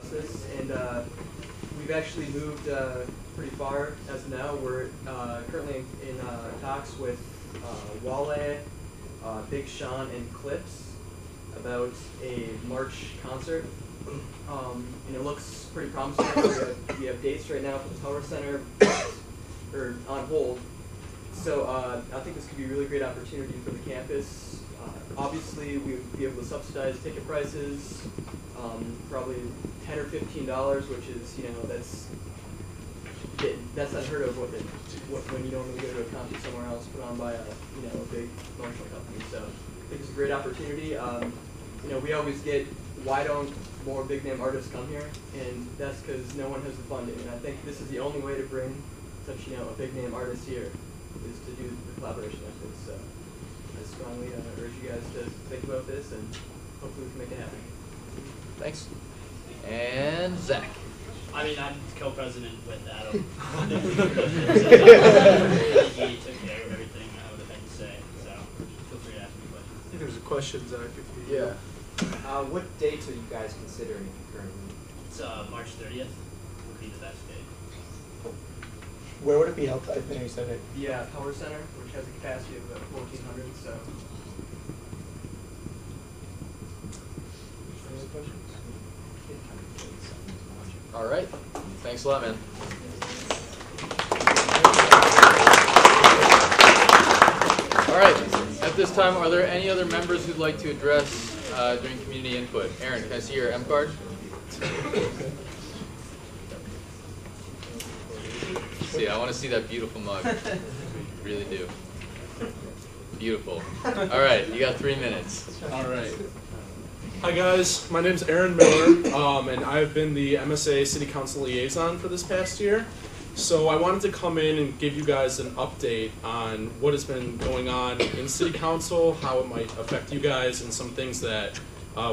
synopsis, and we've actually moved pretty far as of now. We're currently in talks with Wale, Big Sean, and Clips about a March concert. And it looks pretty promising. We have dates right now for the Power Center, or on hold. So I think this could be a really great opportunity for the campus. Obviously, we would be able to subsidize ticket prices, probably $10 or $15, which is, that's unheard of when you normally go to a concert somewhere else put on by a big promotional company. So I think it's a great opportunity. We always get, why don't more big name artists come here? And that's because no one has the funding. And I think this is the only way to bring such a big name artist here, is to do the collaboration like this. So I strongly urge you guys to think about this, and hopefully we can make it happen. Thanks. And Zach. I mean, I'm co-president with Adam. He took care of everything I would have had to say, so feel free to ask me questions. I think there's a question, Zach. If you Yeah. What dates are you guys considering currently? It's March 30th would be the best date. Where would it be held? I think you said it. The Power Center, which has a capacity of about 1,400, so. Any other questions? All right. Thanks a lot, man. All right. At this time, are there any other members who'd like to address during community input? Aaron, can I see your M card? See, I want to see that beautiful mug. Really do. Beautiful. All right, you got 3 minutes. All right. Hi guys, my name's Aaron Miller, and I've been the MSA City Council liaison for this past year. So I wanted to come in and give you guys an update on what has been going on in City Council, how it might affect you guys, and some things that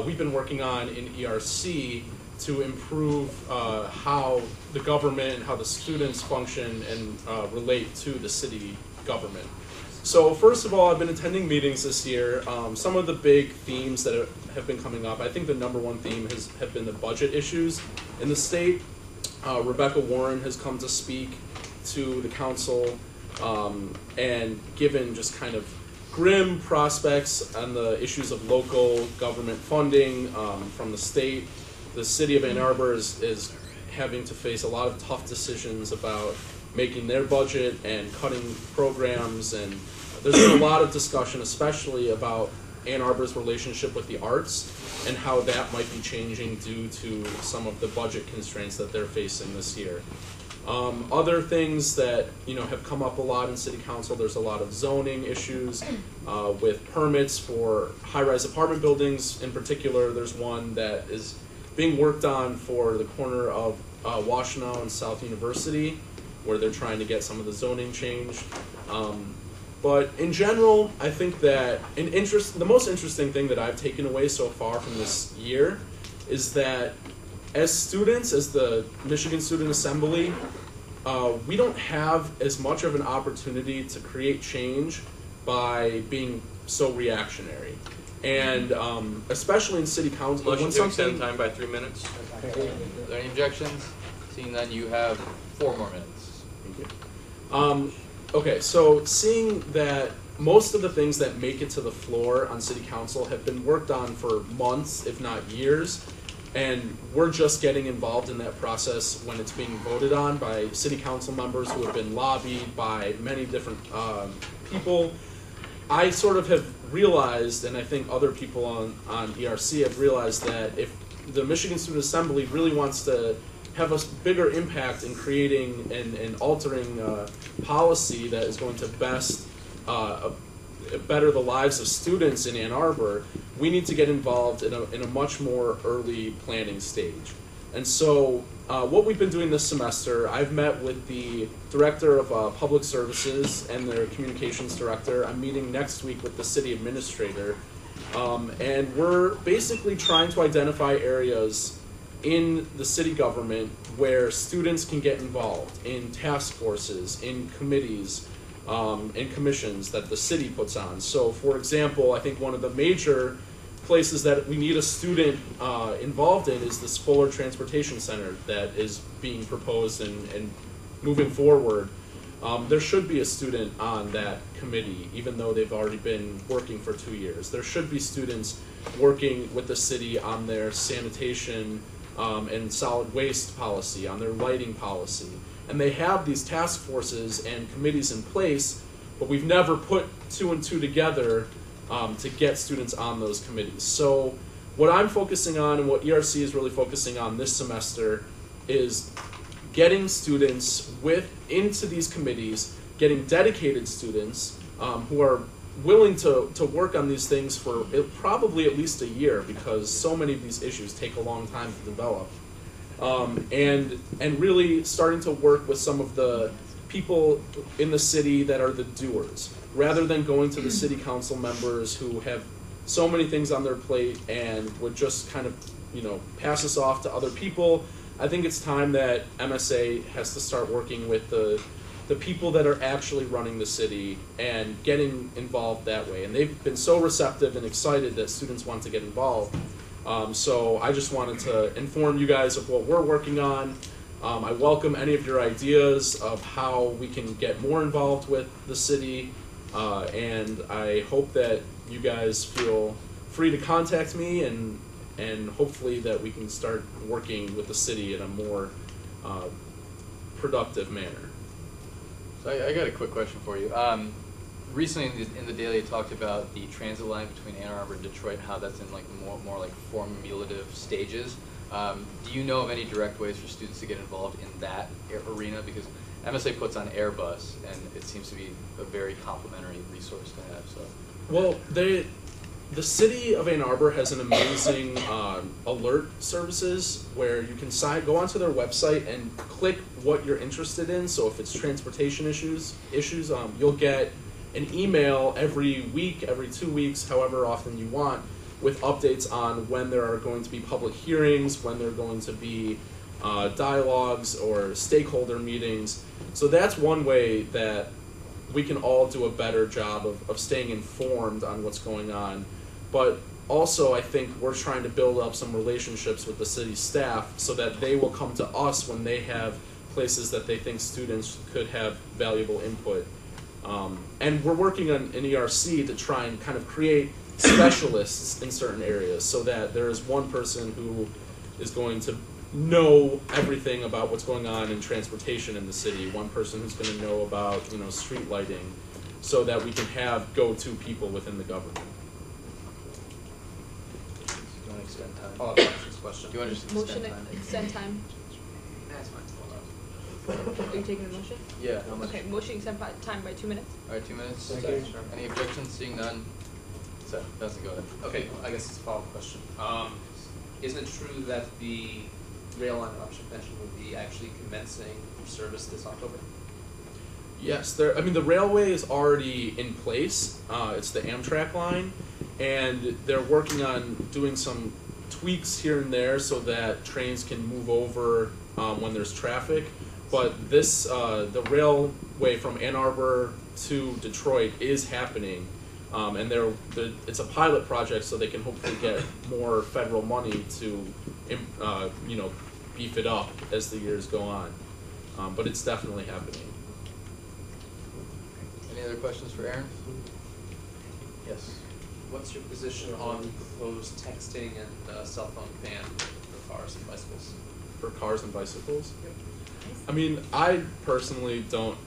we've been working on in ERC to improve how the government and how the students function and relate to the city government. So first of all, I've been attending meetings this year. Some of the big themes that have been coming up, I think the #1 theme have been the budget issues in the state. Rebecca Warren has come to speak to the council and given just kind of grim prospects on the issues of local government funding from the state. The city of Ann Arbor is having to face a lot of tough decisions about making their budget and cutting programs, and there's been a lot of discussion, especially about Ann Arbor's relationship with the arts and how that might be changing due to some of the budget constraints that they're facing this year. Other things that have come up a lot in City Council, there's a lot of zoning issues with permits for high-rise apartment buildings. In particular, there's one that is being worked on for the corner of Washtenaw and South University, where they're trying to get some of the zoning changed. But in general, I think that the most interesting thing that I've taken away so far from this year is that as students, as the Michigan Student Assembly, we don't have as much of an opportunity to create change by being so reactionary. And especially in City Council. Motion to extend time by 3 minutes. Are there any objections? Seeing none, you have 4 more minutes. Thank you. Okay, so seeing that most of the things that make it to the floor on City Council have been worked on for months, if not years, and we're just getting involved in that process when it's being voted on by City Council members who have been lobbied by many different people, I sort of have realized, and I think other people on ERC have realized, that if the Michigan Student Assembly really wants to have a bigger impact in creating and altering policy that is going to best better the lives of students in Ann Arbor, we need to get involved in a much more early planning stage. And so what we've been doing this semester, I've met with the Director of Public Services and their Communications Director. I'm meeting next week with the City Administrator. And we're basically trying to identify areas in the city government where students can get involved in task forces, in committees, in commissions that the city puts on. So for example, I think one of the major places that we need a student involved in is this Fuller Transportation Center that is being proposed and moving forward. There should be a student on that committee, even though they've already been working for 2 years. There should be students working with the city on their sanitation and solid waste policy, on their lighting policy. And they have these task forces and committees in place, but we've never put 2 and 2 together to get students on those committees. So what I'm focusing on and what ERC is really focusing on this semester is getting students into these committees, getting dedicated students who are willing to work on these things for probably at least a year, because so many of these issues take a long time to develop. And really starting to work with some of the people in the city that are the doers, rather than going to the city council members who have so many things on their plate and would just kind of, pass us off to other people. I think it's time that MSA has to start working with the people that are actually running the city and getting involved that way. And they've been so receptive and excited that students want to get involved. So I just wanted to inform you guys of what we're working on. I welcome any of your ideas of how we can get more involved with the city. And I hope that you guys feel free to contact me, and hopefully that we can start working with the city in a more productive manner. So I got a quick question for you. Recently in the Daily, it talked about the transit line between Ann Arbor and Detroit, how that's in like more like formulative stages. Do you know of any direct ways for students to get involved in that arena? Because MSA puts on Airbus, and it seems to be a very complimentary resource to have. So, well, the city of Ann Arbor has an amazing alert services where you can go onto their website and click what you're interested in. So if it's transportation issues, you'll get an email every week, every 2 weeks, however often you want, with updates on when there are going to be public hearings, when there are going to be dialogues or stakeholder meetings. So that's one way that we can all do a better job of staying informed on what's going on. But also, I think we're trying to build up some relationships with the city staff so that they will come to us when they have places that they think students could have valuable input. And we're working on an ERC to try and kind of create specialists in certain areas so that there is one person who is going to know everything about what's going on in transportation in the city, one person who's going to know about street lighting, so that we can have go-to people within the government. do you want to extend time? Follow-up question. Do you want to just Motion extend time? extend time. That's fine. Are you taking a motion? Yeah. How much? Okay, motion extend time by 2 minutes. All right, 2 minutes. Thank you. Sure. Any objections? Seeing none. So, doesn't go ahead. Okay, I guess it's a follow-up question. Isn't it true that the rail line option pension will be actually commencing service this October? Yes, the railway is already in place. It's the Amtrak line, and they're working on doing some tweaks here and there so that trains can move over when there's traffic. But the railway from Ann Arbor to Detroit is happening, and it's a pilot project, so they can hopefully get more federal money to, beef it up as the years go on. But it's definitely happening. Any other questions for Aaron? Yes. What's your position on the proposed texting and cell phone ban for cars and bicycles? For cars and bicycles? Yep. I personally don't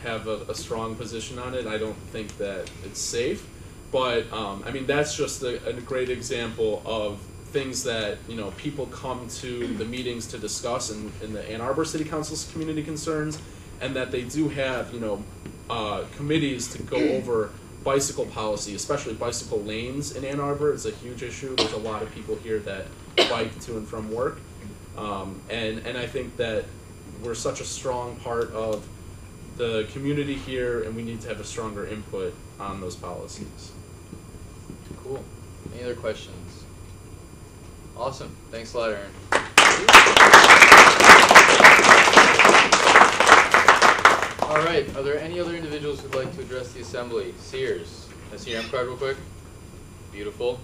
have a strong position on it. I don't think that it's safe, but that's just a great example of things that people come to the meetings to discuss in the Ann Arbor City Council's community concerns, and that they do have committees to go over bicycle policy, especially bicycle lanes in Ann Arbor. It's a huge issue. There's a lot of people here that bike to and from work, and I think that we're such a strong part of the community here, and we need to have a stronger input on those policies. Cool. Any other questions? Awesome. Thanks a lot, Aaron. All right. Are there any other individuals who'd like to address the assembly? Sears. Can I see your M card real quick? Beautiful.